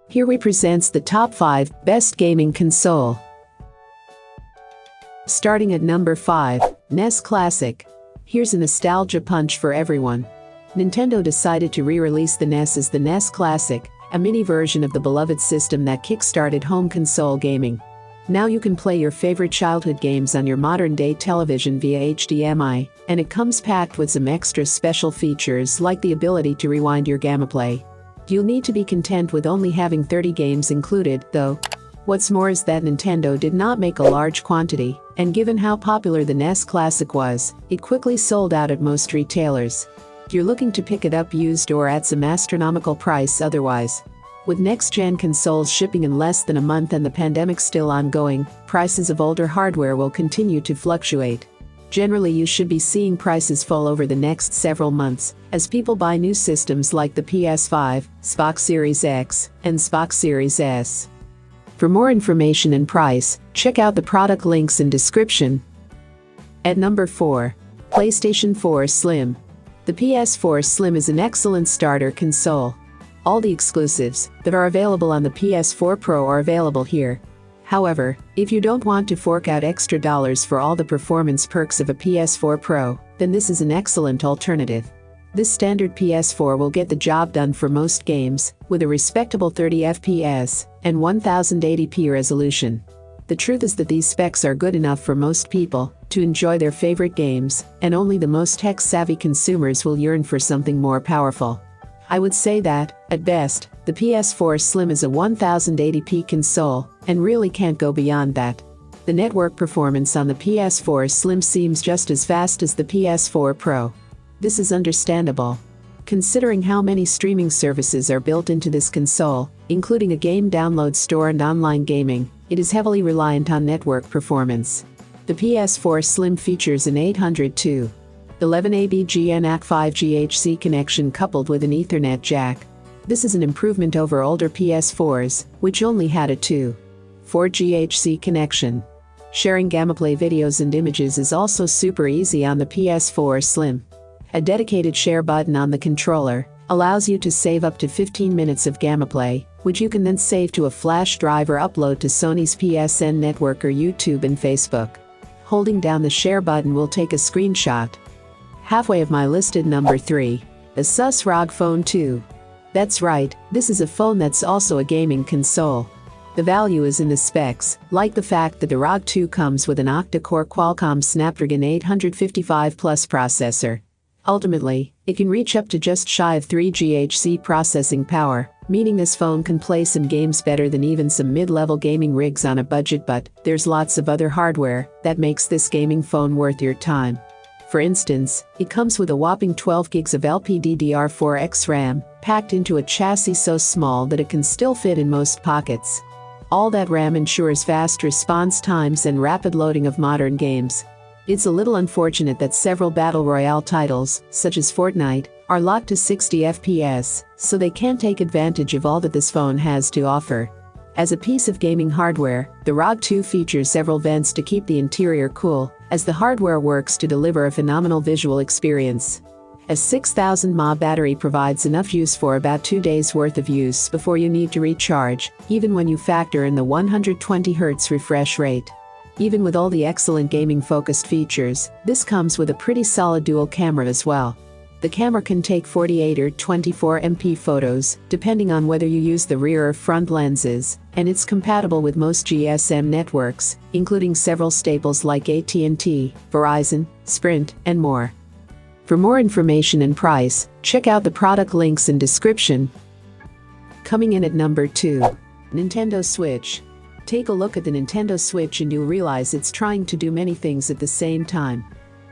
Here we presents the top 5 best gaming console. Starting at number 5, NES Classic. Here's a nostalgia punch for everyone. Nintendo decided to re-release the NES as the NES Classic, a mini version of the beloved system that kick-started home console gaming. Now you can play your favorite childhood games on your modern-day television via HDMI, and it comes packed with some extra special features like the ability to rewind your gameplay. You'll need to be content with only having 30 games included, though. What's more is that Nintendo did not make a large quantity, and given how popular the NES Classic was, it quickly sold out at most retailers. You're looking to pick it up used or at some astronomical price otherwise. With next-gen consoles shipping in less than a month and the pandemic still ongoing, prices of older hardware will continue to fluctuate. Generally, you should be seeing prices fall over the next several months, as people buy new systems like the PS5, Xbox Series X, and Xbox Series S. For more information and price, check out the product links in description. At number 4, PlayStation 4 Slim. The PS4 Slim is an excellent starter console. All the exclusives that are available on the PS4 Pro are available here. However, if you don't want to fork out extra dollars for all the performance perks of a PS4 Pro, then this is an excellent alternative. This standard PS4 will get the job done for most games, with a respectable 30 FPS and 1080p resolution. The truth is that these specs are good enough for most people to enjoy their favorite games, and only the most tech-savvy consumers will yearn for something more powerful. I would say that, at best, the PS4 Slim is a 1080p console, and really can't go beyond that. The network performance on the PS4 Slim seems just as fast as the PS4 Pro. This is understandable, considering how many streaming services are built into this console, including a game download store and online gaming. It is heavily reliant on network performance. The PS4 Slim features an 802. 11AB GNAC 5G connection coupled with an Ethernet jack. This is an improvement over older PS4s, which only had a 2.4G connection. Sharing gameplay videos and images is also super easy on the PS4 Slim. A dedicated share button on the controller allows you to save up to 15 minutes of gameplay, which you can then save to a flash drive or upload to Sony's PSN network or YouTube and Facebook. Holding down the share button will take a screenshot. Halfway of my listed number 3, ASUS ROG Phone 2. That's right, this is a phone that's also a gaming console. The value is in the specs, like the fact that the ROG 2 comes with an octa-core Qualcomm Snapdragon 855 Plus processor. Ultimately, it can reach up to just shy of 3 GHz processing power, meaning this phone can play some games better than even some mid-level gaming rigs on a budget, but there's lots of other hardware that makes this gaming phone worth your time. For instance, it comes with a whopping 12 gigs of LPDDR4X RAM, packed into a chassis so small that it can still fit in most pockets. All that RAM ensures fast response times and rapid loading of modern games. It's a little unfortunate that several Battle Royale titles, such as Fortnite, are locked to 60 FPS, so they can't take advantage of all that this phone has to offer. As a piece of gaming hardware, the ROG 2 features several vents to keep the interior cool, as the hardware works to deliver a phenomenal visual experience. A 6000 mAh battery provides enough use for about 2 days worth of use before you need to recharge, even when you factor in the 120Hz refresh rate. Even with all the excellent gaming-focused features, this comes with a pretty solid dual camera as well. The camera can take 48 or 24 MP photos, depending on whether you use the rear or front lenses, and it's compatible with most GSM networks, including several staples like AT&T, Verizon, Sprint, and more. For more information and price, check out the product links in description. Coming in at number 2, Nintendo Switch. Take a look at the Nintendo Switch and you'll realize it's trying to do many things at the same time.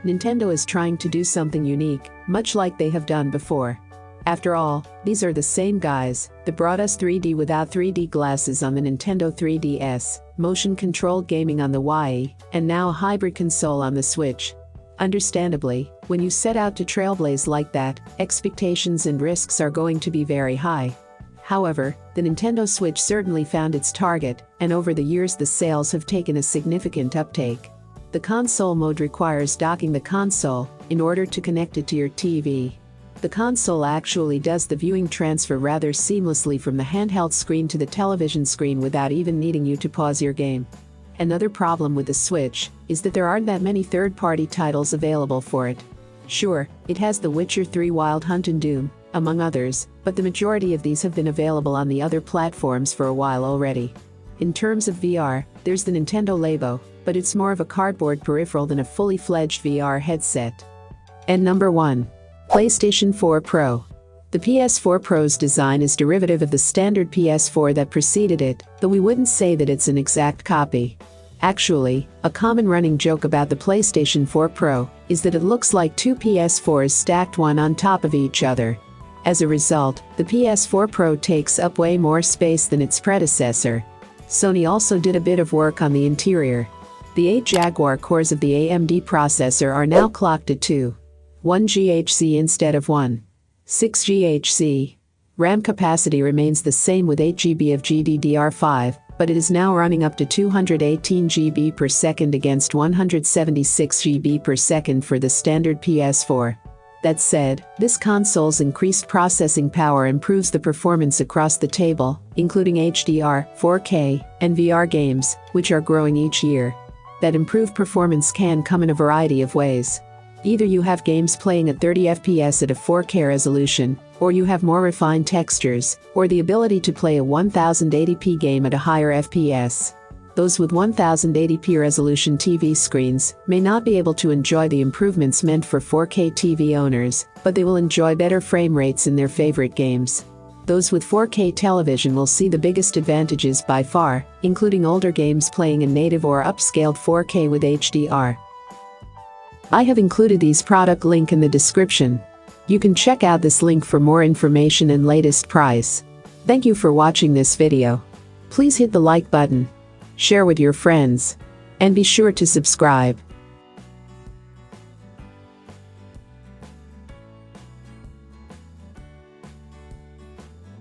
Nintendo is trying to do something unique, much like they have done before. After all, these are the same guys that brought us 3D without 3D glasses on the Nintendo 3DS, motion-controlled gaming on the Wii, and now a hybrid console on the Switch. Understandably, when you set out to trailblaze like that, expectations and risks are going to be very high. However, the Nintendo Switch certainly found its target, and over the years the sales have taken a significant uptake. The console mode requires docking the console in order to connect it to your TV. The console actually does the viewing transfer rather seamlessly from the handheld screen to the television screen without even needing you to pause your game. Another problem with the Switch is that there aren't that many third-party titles available for it. Sure, it has The Witcher 3 Wild Hunt and Doom, among others, but the majority of these have been available on the other platforms for a while already. In terms of VR, there's the Nintendo Labo, but it's more of a cardboard peripheral than a fully fledged VR headset. And number 1. PlayStation 4 Pro. The PS4 Pro's design is derivative of the standard PS4 that preceded it, though we wouldn't say that it's an exact copy. Actually, a common running joke about the PlayStation 4 Pro is that it looks like two PS4s stacked one on top of each other. As a result, the PS4 Pro takes up way more space than its predecessor. Sony also did a bit of work on the interior. The 8 Jaguar cores of the AMD processor are now clocked at 1 GHz instead of 6 GHz. RAM capacity remains the same with 8 GB of GDDR5, but it is now running up to 218 GB per second against 176 GB per second for the standard PS4. That said, this console's increased processing power improves the performance across the table, including HDR, 4K, and VR games, which are growing each year. That improved performance can come in a variety of ways. Either you have games playing at 30 FPS at a 4K resolution, or you have more refined textures, or the ability to play a 1080p game at a higher FPS. Those with 1080p resolution TV screens may not be able to enjoy the improvements meant for 4K TV owners, but they will enjoy better frame rates in their favorite games. Those with 4K television will see the biggest advantages by far, including older games playing in native or upscaled 4K with HDR. I have included these product link in the description. You can check out this link for more information and latest price. Thank you for watching this video. Please hit the like button, share with your friends, and be sure to subscribe.